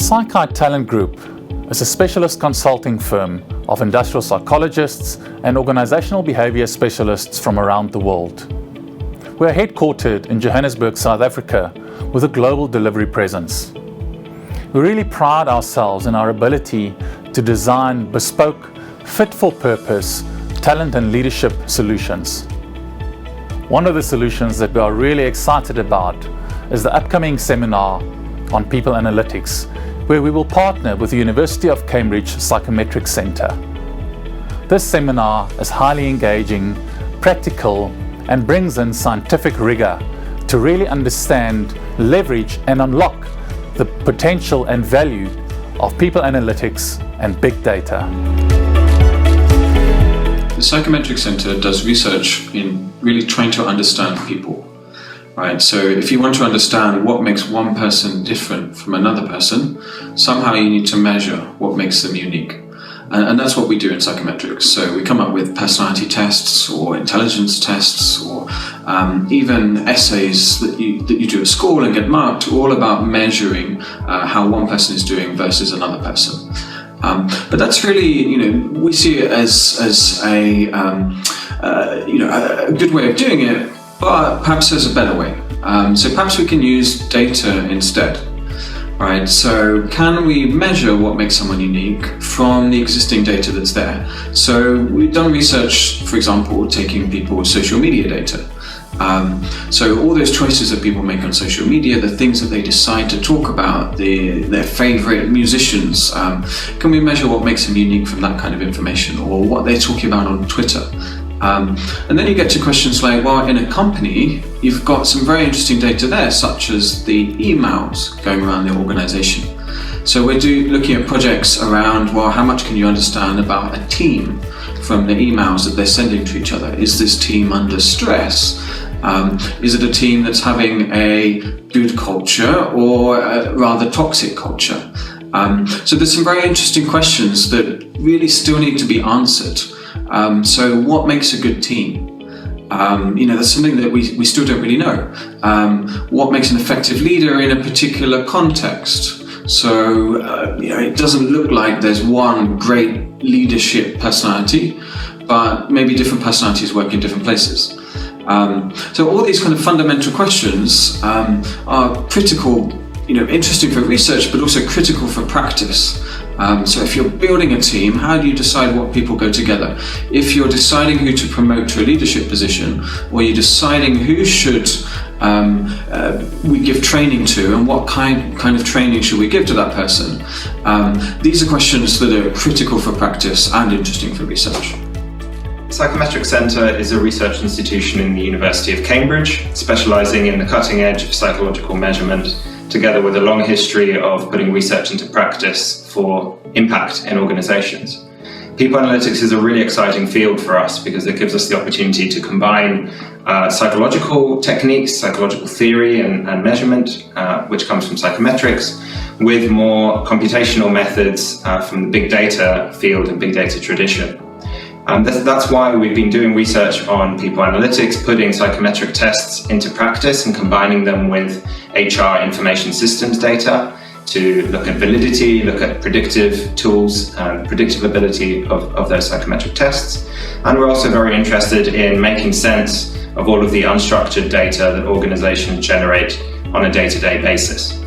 Psychi Talent Group is a specialist consulting firm of industrial psychologists and organizational behavior specialists from around the world. We are headquartered in Johannesburg, South Africa, with a global delivery presence. We really pride ourselves in our ability to design bespoke, fit-for-purpose talent and leadership solutions. One of the solutions that we are really excited about is the upcoming seminar on people analytics, where we will partner with the University of Cambridge Psychometric Centre. This seminar is highly engaging, practical, and brings in scientific rigor to really understand, leverage, and unlock the potential and value of people analytics and big data. The Psychometric Centre does research in really trying to understand people. Right, so if you want to understand what makes one person different from another person, somehow you need to measure what makes them unique. And that's what we do in psychometrics. So we come up with personality tests or intelligence tests or even essays that you do at school and get marked, all about measuring how one person is doing versus another person. But that's really, we see it as a good way of doing it, but perhaps there's a better way. So perhaps we can use data instead. Right, so can we measure what makes someone unique from the existing data that's there? So we've done research, for example, taking people's social media data. So all those choices that people make on social media, the things that they decide to talk about, their favorite musicians, can we measure what makes them unique from that kind of information, or what they're talking about on Twitter? And then you get to questions like, well, in a company, you've got some very interesting data there, such as the emails going around the organization. So we're looking at projects around, well, how much can you understand about a team from the emails that they're sending to each other? Is this team under stress? Is it a team that's having a good culture or a rather toxic culture? So there's some very interesting questions that really still need to be answered. So what makes a good team? That's something that we still don't really know. What makes an effective leader in a particular context? So, it doesn't look like there's one great leadership personality, but maybe different personalities work in different places. So all these kind of fundamental questions are critical, interesting for research, but also critical for practice. So if you're building a team, how do you decide what people go together? If you're deciding who to promote to a leadership position, or you're deciding who should we give training to, and what kind of training should we give to that person? These are questions that are critical for practice and interesting for research. Psychometric Centre is a research institution in the University of Cambridge, specialising in the cutting edge of psychological measurement, together with a long history of putting research into practice for impact in organisations. People analytics is a really exciting field for us because it gives us the opportunity to combine psychological techniques, psychological theory and measurement, which comes from psychometrics, with more computational methods from the big data field and big data tradition. That's why we've been doing research on people analytics, putting psychometric tests into practice and combining them with HR information systems data to look at validity, look at predictive tools and predictive ability of those psychometric tests. And we're also very interested in making sense of all of the unstructured data that organizations generate on a day-to-day basis.